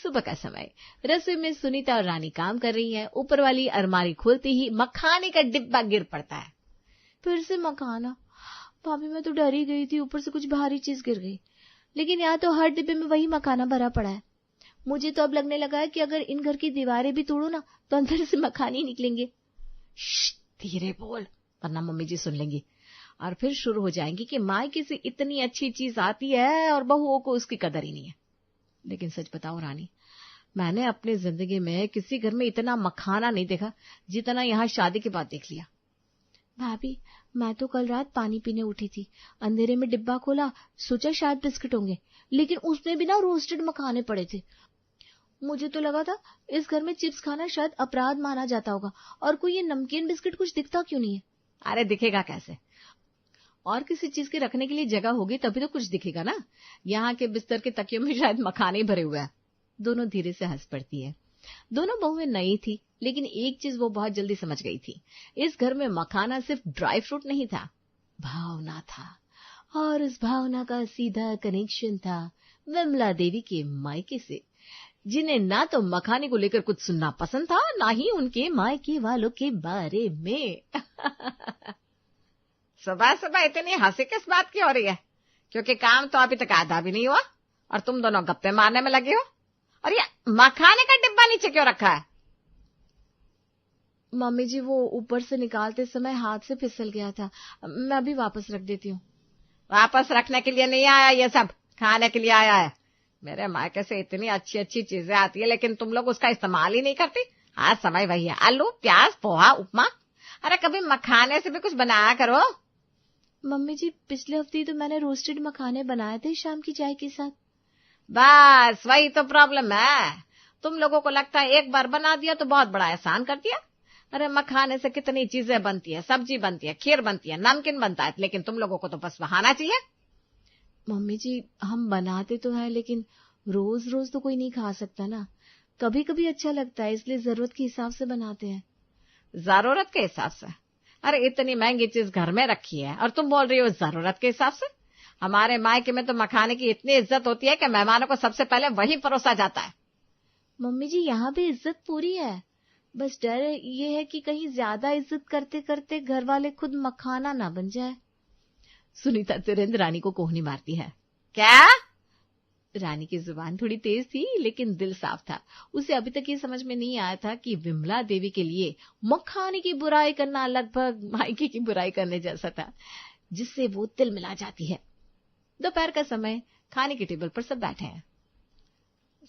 सुबह का समय। रसोई में सुनीता और रानी काम कर रही है। ऊपर वाली अलमारी खोलते ही मखाने का डिब्बा गिर पड़ता है। फिर से मखाना। भाभी मैं तो डर ही गई थी, ऊपर से कुछ भारी चीज गिर गई। लेकिन यहाँ तो हर डिब्बे में वही मखाना भरा पड़ा है। मुझे तो अब लगने लगा है कि अगर इन घर की दीवारें भी तोड़ो ना तो अंदर से मखाने ही निकलेंगे। धीरे बोल वरना मम्मी जी सुन लेंगी और फिर शुरू हो जाएंगी कि मायके से इतनी अच्छी चीज आती है और बहुओं को उसकी कदर ही नहीं है। लेकिन सच बताओ रानी, मैंने अपनी जिंदगी में किसी घर में इतना मखाना नहीं देखा जितना यहाँ शादी के बाद देख लिया। भाभी मैं तो कल रात पानी पीने उठी थी, अंधेरे में डिब्बा खोला, सोचा शायद बिस्किट होंगे, लेकिन उसमें भी ना रोस्टेड मखाने पड़े थे। मुझे तो लगा था इस घर में चिप्स खाना शायद अपराध माना जाता होगा, और कोई ये नमकीन बिस्किट कुछ दिखता क्यों नहीं है? अरे दिखेगा कैसे, और किसी चीज के रखने के लिए जगह होगी तभी तो कुछ दिखेगा ना। यहाँ के बिस्तर के तकियों में शायद मखाने भरे हुए हैं। दोनों धीरे से हंस पड़ती है। दोनों बहुएं नई थी, लेकिन एक चीज वो बहुत जल्दी समझ गई थी, इस घर में मखाना सिर्फ ड्राई फ्रूट नहीं था, भावना था। और उस भावना का सीधा कनेक्शन था विमला देवी के मायके से, जिन्हें ना तो मखाने को लेकर कुछ सुनना पसंद था, ना ही उनके मायके वालों के बारे में। सुबह सुबह इतनी हंसी किस बात की हो रही है? क्योंकि काम तो अभी तक आधा भी नहीं हुआ और तुम दोनों गप्पे मारने में लगे हो। और ये मखाने का डिब्बा नीचे क्यों रखा है? मम्मी जी वो ऊपर से निकालते समय हाथ से फिसल गया था, मैं अभी वापस रख देती हूँ। वापस रखने के लिए नहीं आया, ये सब खाने के लिए आया है। मेरे मायके से इतनी अच्छी अच्छी चीजें आती है, लेकिन तुम लोग उसका इस्तेमाल ही नहीं करती। आज समय वही है, आलू प्याज पोहा उपमा। अरे कभी मखाने से भी कुछ बनाया करो। मम्मी जी पिछले हफ्ते ही तो मैंने रोस्टेड मखाने बनाए थे शाम की चाय के साथ। बस वही तो प्रॉब्लम है, तुम लोगों को लगता है एक बार बना दिया तो बहुत बड़ा एहसान कर दिया। अरे मखाने से कितनी चीजें बनती है, सब्जी बनती है, खीर बनती है, नमकीन बनता है, लेकिन तुम लोगों को तो बस बहाना चाहिए। मम्मी जी हम बनाते तो है, लेकिन रोज रोज तो कोई नहीं खा सकता ना, कभी कभी अच्छा लगता है, इसलिए जरूरत के हिसाब से बनाते हैं। जरूरत के हिसाब से? अरे इतनी महंगी चीज घर में रखी है और तुम बोल रही हो जरूरत के हिसाब से? हमारे मायके में तो मखाने की इतनी इज्जत होती है कि मेहमानों को सबसे पहले वही परोसा जाता है। मम्मी जी यहाँ भी इज्जत पूरी है, बस डर ये है कि कहीं ज्यादा इज्जत करते करते घर वाले खुद मखाना ना बन जाए। सुनीता तुरंत रानी को कोहनी मारती है। क्या? रानी की जुबान थोड़ी तेज थी, लेकिन दिल साफ था। उसे अभी तक ये समझ में नहीं आया था कि विमला देवी के लिए मखाने की बुराई करना लगभग मायके की बुराई करने जैसा था, जिससे वो तिल मिला जाती है। दोपहर का समय, खाने की टेबल पर सब बैठे हैं।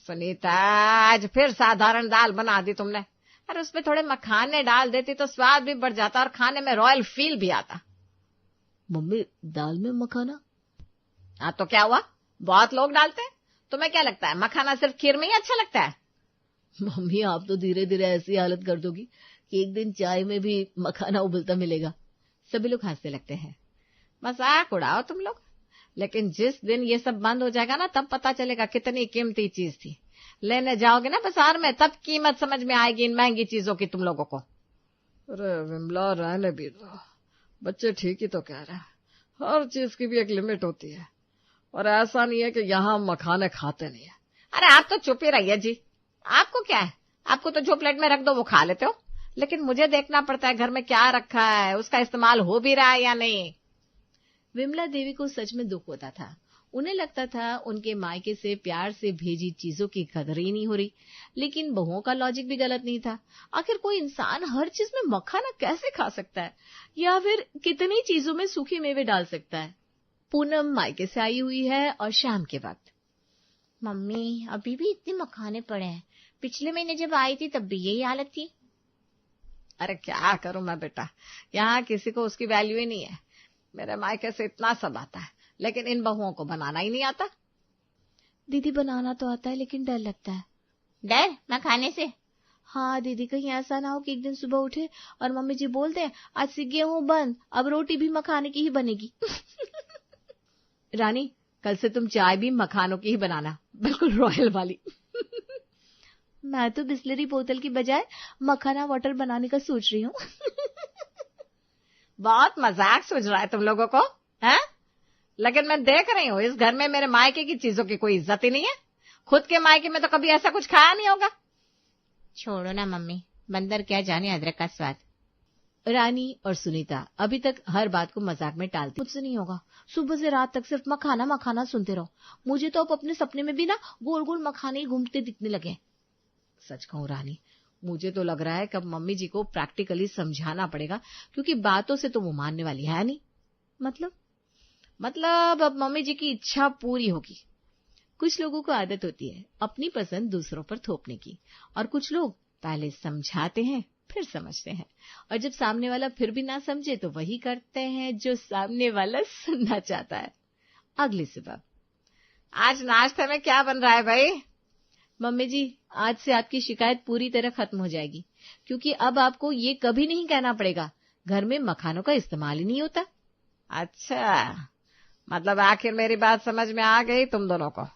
सुनीता आज फिर साधारण दाल बना दी तुमने। अरे उसमें थोड़े मखाने डाल देती तो स्वाद भी बढ़ जाता और खाने में रॉयल फील भी आता। मम्मी दाल में मखाना? हाँ तो क्या हुआ, बहुत लोग डालते हैं। तुम्हें क्या लगता है मखाना सिर्फ खीर में ही अच्छा लगता है? मम्मी आप तो धीरे धीरे ऐसी हालत कर दोगी कि एक दिन चाय में भी मखाना उबलता मिलेगा। सभी लोग हंसने लगते हैं। मजाक उड़ाओ तुम लोग, लेकिन जिस दिन ये सब बंद हो जाएगा ना तब पता चलेगा कितनी कीमती चीज थी। लेने जाओगे ना बाजार में तब कीमत समझ में आएगी इन महंगी चीजों की तुम लोगों को। अरे विमला रहने भी दो, बच्चे ठीक ही तो कह रहे हैं, हर चीज की भी एक लिमिट होती है, और ऐसा नहीं है कि यहाँ मखाने खाते नहीं है। अरे आप तो चुप ही रहिए जी, आपको क्या है, आपको तो जो प्लेट में रख दो वो खा लेते हो, लेकिन मुझे देखना पड़ता है घर में क्या रखा है, उसका इस्तेमाल हो भी रहा है या नहीं। विमला देवी को सच में दुख होता था। उन्हें लगता था उनके मायके से प्यार से भेजी चीजों की कदर ही नहीं हो रही, लेकिन बहुओं का लॉजिक भी गलत नहीं था। आखिर कोई इंसान हर चीज में मखाना कैसे खा सकता है, या फिर कितनी चीजों में सूखे मेवे डाल सकता है। पूनम मायके से आई हुई है और शाम के वक्त। मम्मी अभी भी इतने मखाने पड़े हैं, पिछले महीने जब आई थी तब भी यही हालत थी। अरे क्या करूं मैं बेटा, यहाँ किसी को उसकी वैल्यू ही नहीं है। मेरे मायके से इतना सब आता है, लेकिन इन बहुओं को बनाना ही नहीं आता। दीदी बनाना तो आता है, लेकिन डर लगता है। डर मखाने से? हाँ दीदी, कहीं ऐसा ना हो कि एक दिन सुबह उठे और मम्मी जी बोलते हैं आज से गेहूं बंद, अब रोटी भी मखाने की ही बनेगी। रानी कल से तुम चाय भी मखानों की ही बनाना, बिल्कुल रॉयल वाली। मैं तो बिस्लरी बोतल की बजाय मखाना वाटर बनाने का सोच रही हूँ। बहुत मजाक सूझ रहा है तुम लोगों को, हैं? लेकिन मैं देख रही हूँ इस घर में मेरे मायके की चीजों की कोई इज्जत ही नहीं है, खुद के मायके में तो कभी ऐसा कुछ खाया नहीं होगा। छोड़ो ना मम्मी, बंदर क्या जाने अदरक का स्वाद। रानी और सुनीता अभी तक हर बात को मजाक में टालती। मुझसे नहीं होगा, सुबह से रात तक सिर्फ मखाना मखाना सुनते रहो। मुझे तो अब अपने सपने में भी ना गोल गोल मखाने ही घूमते दिखने लगे। सच कहूं रानी, मुझे तो लग रहा है कि अब मम्मी जी को प्रैक्टिकली समझाना पड़ेगा, क्योंकि बातों से तो वो मानने वाली है नहीं। मतलब अब मम्मी जी की इच्छा पूरी होगी। कुछ लोगों को आदत होती है अपनी पसंद दूसरों पर थोपने की, और कुछ लोग पहले समझाते हैं फिर समझते हैं, और जब सामने वाला फिर भी ना समझे तो वही करते हैं जो सामने वाला सुनना चाहता है। अगली सुबह, आज नाश्ते में क्या बन रहा है भाई? मम्मी जी, आज से आपकी शिकायत पूरी तरह खत्म हो जाएगी, क्योंकि अब आपको ये कभी नहीं कहना पड़ेगा घर में मखानों का इस्तेमाल ही नहीं होता। अच्छा, मतलब आखिर मेरी बात समझ में आ गई तुम दोनों को।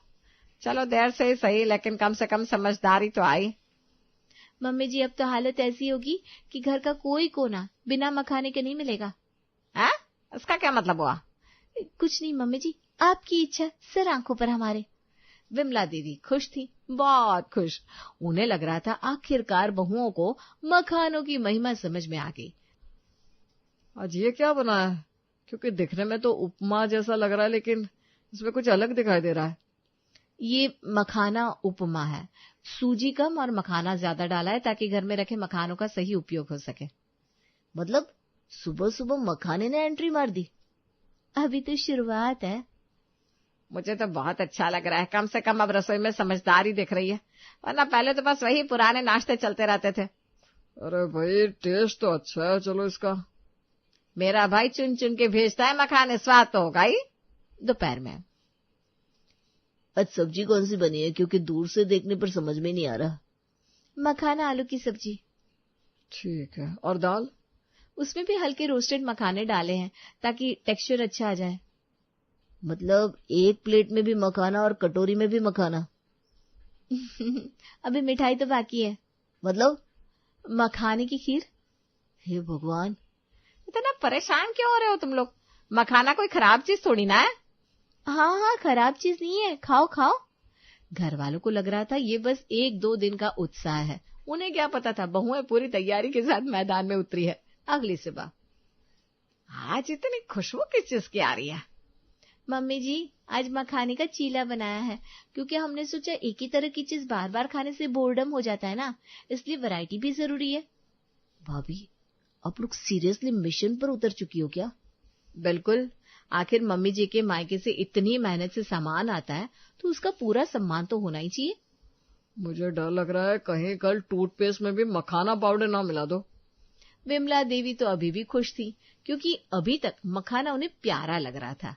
चलो देर से ही सही, लेकिन कम से कम समझदारी तो आई। मम्मी जी, अब तो हालत ऐसी होगी कि घर का कोई कोना बिना मखाने के नहीं मिलेगा। है? इसका क्या मतलब हुआ? कुछ नहीं मम्मी जी, आपकी इच्छा सर आंखों पर हमारे। विमला दीदी खुश थी, बहुत खुश। उन्हें लग रहा था आखिरकार बहुओं को मखानों की महिमा समझ में आ गई। आज ये क्या बना है? क्योंकि दिखने में तो उपमा जैसा लग रहा है, लेकिन इसमें कुछ अलग दिखाई दे रहा है। ये मखाना उपमा है। सूजी कम और मखाना ज्यादा डाला है ताकि घर में रखे मखानों का सही उपयोग हो सके। मतलब सुबह सुबह मखाने ने एंट्री मार दी? अभी तो शुरुआत है। मुझे तो बहुत अच्छा लग रहा है, कम से कम अब रसोई में समझदारी दिख रही है, वरना पहले तो बस वही पुराने नाश्ते चलते रहते थे। अरे भाई, टेस्ट तो अच्छा है। चलो इसका। मेरा भाई चुन चुन के भेजता है मखाने, स्वाद तो होगा ही। दोपहर में, आज सब्जी कौन सी बनी है? क्योंकि दूर से देखने पर समझ में नहीं आ रहा। मखाना आलू की सब्जी। ठीक है। और दाल? उसमें भी हल्के रोस्टेड मखाने डाले हैं ताकि टेक्सचर अच्छा आ जाए। मतलब एक प्लेट में भी मखाना और कटोरी में भी मखाना? अभी मिठाई तो बाकी है। मतलब मखाने की खीर। हे भगवान, इतना परेशान क्यों हो रहे हो तुम लोग? मखाना कोई खराब चीज थोड़ी ना है। हाँ, खराब चीज नहीं है, खाओ खाओ। घर वालों को लग रहा था ये बस 1-2 दिन का उत्साह है। उन्हें क्या पता था बहुएं पूरी तैयारी के साथ मैदान में उतरी है। अगली सुबह, आज इतनी खुशबू किस चीज की आ रही है? मम्मी जी, आज मखाने का चीला बनाया है, क्योंकि हमने सोचा एक ही तरह की चीज बार बार खाने से बोर्डम हो जाता है ना, इसलिए वैरायटी भी जरूरी है। भाभी, आप लोग सीरियसली मिशन पर उतर चुकी हो क्या? बिल्कुल। आखिर मम्मी जी के मायके से इतनी मेहनत से सामान आता है तो उसका पूरा सम्मान तो होना ही चाहिए। मुझे डर लग रहा है कहीं कल टूथपेस्ट में भी मखाना पाउडर ना मिला दो। विमला देवी तो अभी भी खुश थी, क्योंकि अभी तक मखाना उन्हें प्यारा लग रहा था।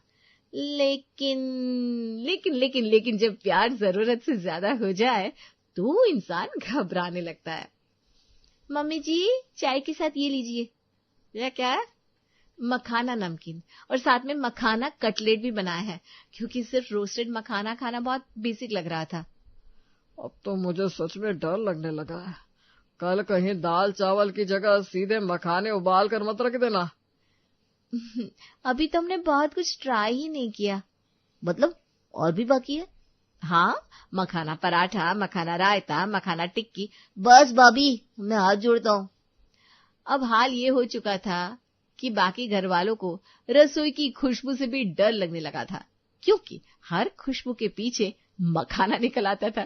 लेकिन जब प्यार जरूरत से ज्यादा हो जाए तो इंसान घबराने लगता है। मम्मी जी, चाय के साथ ये लीजिए। यह क्या है? मखाना नमकीन, और साथ में मखाना कटलेट भी बनाया है, क्योंकि सिर्फ रोस्टेड मखाना खाना बहुत बेसिक लग रहा था। अब तो मुझे सच में डर लगने लगा है। कल कहीं दाल चावल की जगह सीधे मखाने उबाल कर मत रख देना। अभी तो हमने बहुत कुछ ट्राई ही नहीं किया। मतलब और भी बाकी है? हाँ, मखाना पराठा, मखाना रायता, मखाना टिक्की। बस भाभी, मैं हाथ जोड़ता हूँ। अब हाल ये हो चुका था कि बाकी घर वालों को रसोई की खुशबू से भी डर लगने लगा था, क्योंकि हर खुशबू के पीछे मखाना निकल आता था।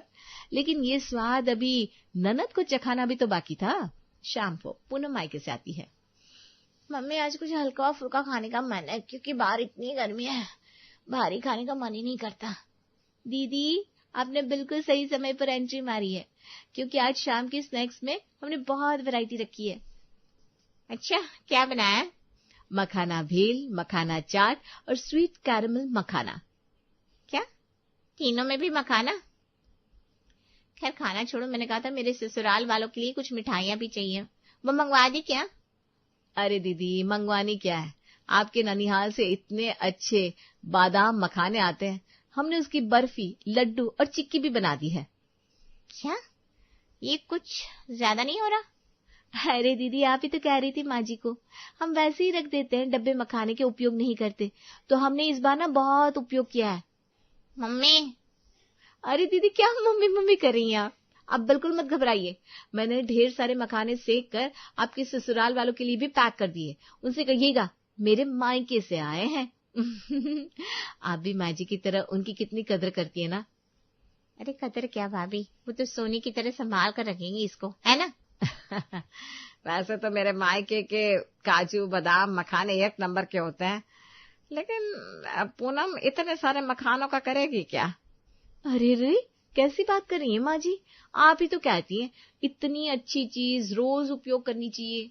लेकिन ये स्वाद अभी ननद को चखाना भी तो बाकी था। शाम को पूनम मायके से आती है। मम्मी, आज कुछ हल्का फुल्का खाने का मन है, क्योंकि बाहर इतनी गर्मी है, भारी खाने का मन ही नहीं करता। दीदी, आपने बिल्कुल सही समय पर एंट्री मारी है, क्योंकि आज शाम के स्नैक्स में हमने बहुत वैरायटी रखी है। अच्छा, क्या बनाया? मखाना भेल, मखाना चाट और स्वीट कैरमल मखाना। क्या तीनों में भी मखाना? खैर खाना छोड़ो, मैंने कहा था मेरे ससुराल वालों के लिए कुछ मिठाइयाँ भी चाहिए, वो मंगवा दी क्या? अरे दीदी, मंगवानी क्या है, आपके ननिहाल से इतने अच्छे बादाम मखाने आते हैं, हमने उसकी बर्फी, लड्डू और चिक्की भी बना दी है। क्या ये कुछ ज्यादा नहीं हो रहा? अरे दीदी, आप ही तो कह रही थी माँ जी को, हम वैसे ही रख देते हैं, डब्बे मखाने के उपयोग नहीं करते, तो हमने इस बार ना बहुत उपयोग किया है। मम्मी, अरे दीदी क्या मम्मी मम्मी कर रही हैं आप बिल्कुल मत घबराइए। मैंने ढेर सारे मखाने सेक कर आपके ससुराल वालों के लिए भी पैक कर दिए। उनसे कहिएगा मेरे मायके से आए हैं। आप भी माँ जी की तरह उनकी कितनी कदर करती है ना। अरे कदर क्या भाभी, वो तो सोने की तरह संभाल कर रखेंगी इसको, है ना। वैसे तो मेरे मायके के काजू बादाम मखाने एक नंबर के होते हैं, लेकिन पूनम इतने सारे मखानों का करेगी क्या। अरे रे कैसी बात कर रही है माँ जी, आप ही तो कहती हैं इतनी अच्छी चीज रोज उपयोग करनी चाहिए।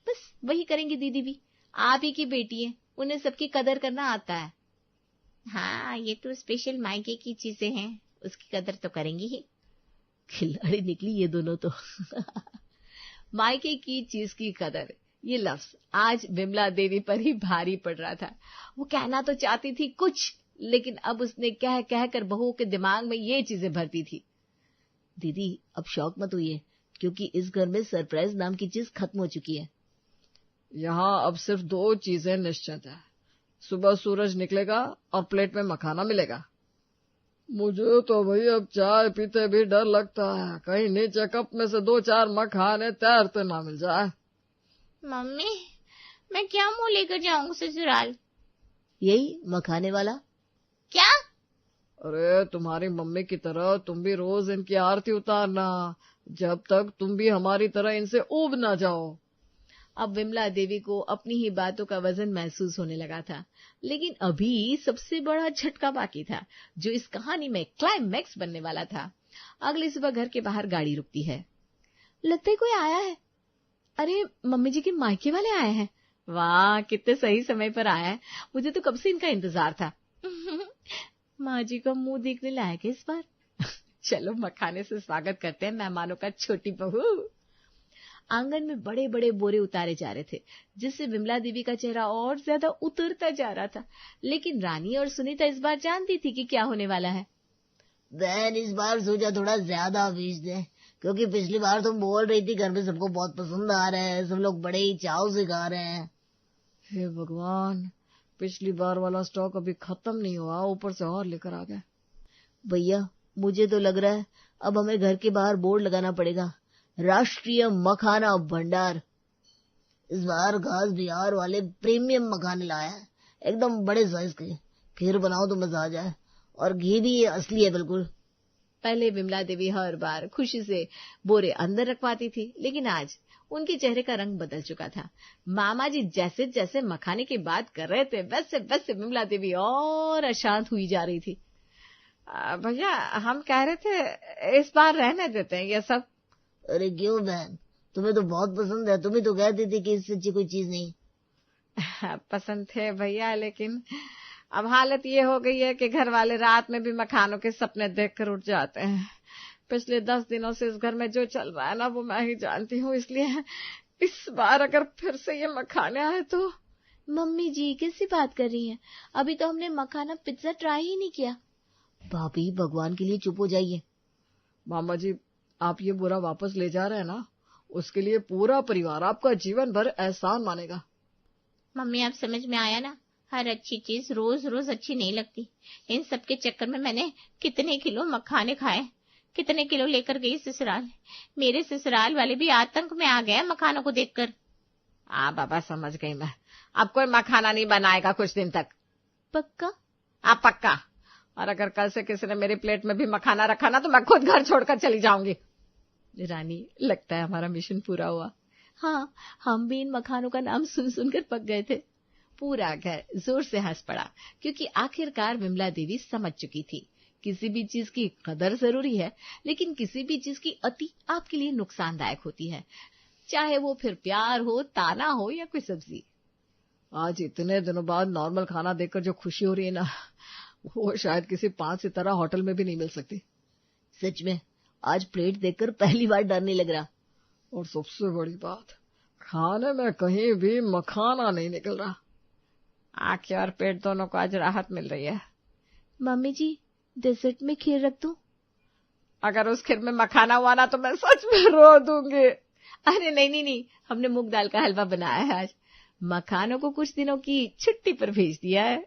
बस वही करेंगी दीदी भी, आप ही की बेटी है, उन्हें सबकी कदर करना आता है। हाँ ये तो स्पेशल मायके की चीजें हैं, उसकी कदर तो करेंगी ही। खिलाड़ी निकली ये दोनों तो। मायके की चीज की कदर, ये लफ्ज आज विमला देवी पर ही भारी पड़ रहा था। वो कहना तो चाहती थी कुछ, लेकिन अब उसने कह कह कर बहू के दिमाग में ये चीजें भरती थी। दीदी अब शौक मत हुई, क्योंकि इस घर में सरप्राइज नाम की चीज खत्म हो चुकी है। यहाँ अब सिर्फ 2 चीजें निश्चित है, सुबह सूरज निकलेगा और प्लेट में मखाना मिलेगा। मुझे तो भाई अब चाय पीते भी डर लगता है, कहीं नीचे कप में से 2-4 मखाने तैरते ना मिल जाए। मम्मी मैं क्या मुंह लेकर जाऊंगा ससुराल। यही मखाने वाला। क्या? अरे तुम्हारी मम्मी की तरह तुम भी रोज इनकी आरती उतारना, जब तक तुम भी हमारी तरह इनसे ऊब ना जाओ। अब विमला देवी को अपनी ही बातों का वजन महसूस होने लगा था, लेकिन अभी सबसे बड़ा झटका बाकी था, जो इस कहानी में क्लाइमैक्स बनने वाला था। अगली सुबह घर के बाहर गाड़ी रुकती है। लगता है कोई आया है। अरे मम्मी जी के मायके वाले आए हैं। वाह कितने सही समय पर आया है, मुझे तो कब से इनका इंतजार था। माँ जी का मुंह देखने लायक है इस बार। चलो मखाने से स्वागत करते हैं मेहमानों का। छोटी बहू। आंगन में बड़े बड़े बोरे उतारे जा रहे थे, जिससे विमला देवी का चेहरा और ज्यादा उतरता जा रहा था। लेकिन रानी और सुनीता इस बार जानती थी कि क्या होने वाला है। बहन इस बार सोचा थोड़ा ज्यादा बीज दे, क्योंकि पिछली बार तुम बोल रही थी घर में सबको बहुत पसंद आ रहा है, सब लोग बड़े ही चाव से खा रहे हैं। हे भगवान, पिछली बार वाला स्टॉक अभी खत्म नहीं हुआ, ऊपर से और लेकर आ गए। भैया मुझे तो लग रहा है अब हमें घर के बाहर बोर्ड लगाना पड़ेगा, राष्ट्रीय मखाना भंडार। इस बार घास बिहार वाले प्रीमियम मखाने लाया है, एकदम बड़े साइज के। खीर बनाओ तो मजा आ जाए, और घी भी असली है बिल्कुल। पहले विमला देवी हर बार खुशी से बोरे अंदर रखवाती थी, लेकिन आज उनके चेहरे का रंग बदल चुका था। मामा जी जैसे जैसे मखाने की बात कर रहे थे, वैसे वैसे विमला देवी और अशांत हुई जा रही थी। भैया हम कह रहे थे इस बार रहने देते हैं ये सब। अरे क्यों बहन, तुम्हें तो बहुत पसंद है, तुम्हें तो कहती थी कि इससे अच्छी कोई चीज नहीं। पसंद थे भैया, लेकिन अब हालत ये हो गई है कि घर वाले रात में भी मखानों के सपने देखकर उठ जाते हैं। पिछले 10 दिनों से इस घर में जो चल रहा है ना, वो मैं ही जानती हूँ, इसलिए इस बार अगर फिर से ये मखाने आए तो। मम्मी जी कैसी बात कर रही हैं, अभी तो हमने मखाना पिज्जा ट्राई ही नहीं किया। भाभी भगवान के लिए चुप हो जाइए। मामा जी आप ये बुरा वापस ले जा रहे हैं ना, उसके लिए पूरा परिवार आपका जीवन भर एहसान मानेगा। मम्मी अब समझ में आया ना, हर अच्छी चीज रोज रोज अच्छी नहीं लगती। इन सब के चक्कर में मैंने कितने किलो मखाने खाए, कितने किलो लेकर गई ससुराल। मेरे ससुराल वाले भी आतंक में आ गए मखानों को देखकर। बाबा समझ गई मैं, अब कोई मखाना नहीं बनाएगा कुछ दिन तक। पक्का? पक्का। और अगर कल से किसी ने मेरी प्लेट में भी मखाना रखा ना, तो मैं खुद घर छोड़कर चली जाऊंगी। रानी लगता है हमारा मिशन पूरा हुआ। हाँ हम भी इन मखानों का नाम सुन सुनकर पक गए थे। पूरा घर जोर से हंस पड़ा, क्योंकि आखिरकार विमला देवी समझ चुकी थी किसी भी चीज की कदर जरूरी है, लेकिन किसी भी चीज की अति आपके लिए नुकसानदायक होती है, चाहे वो फिर प्यार हो, ताना हो या कोई सब्जी। आज इतने दिनों बाद नॉर्मल खाना देखकर जो खुशी हो रही है ना, वो शायद किसी 5 सितारा होटल में भी नहीं मिल सकती। सच में आज प्लेट देखकर पहली बार डर नहीं लग रहा। और सबसे बड़ी बात, खाने में कहीं भी मखाना नहीं निकल रहा। आंखें और पेट दोनों को आज राहत मिल रही है। मम्मी जी डेजर्ट में खीर रख दूं? अगर उस खीर में मखाना हुआ ना, तो मैं सच में रो दूंगी। अरे नहीं, हमने मूंग दाल का हलवा बनाया है आज। मखानों को कुछ दिनों की छुट्टी पर भेज दिया है।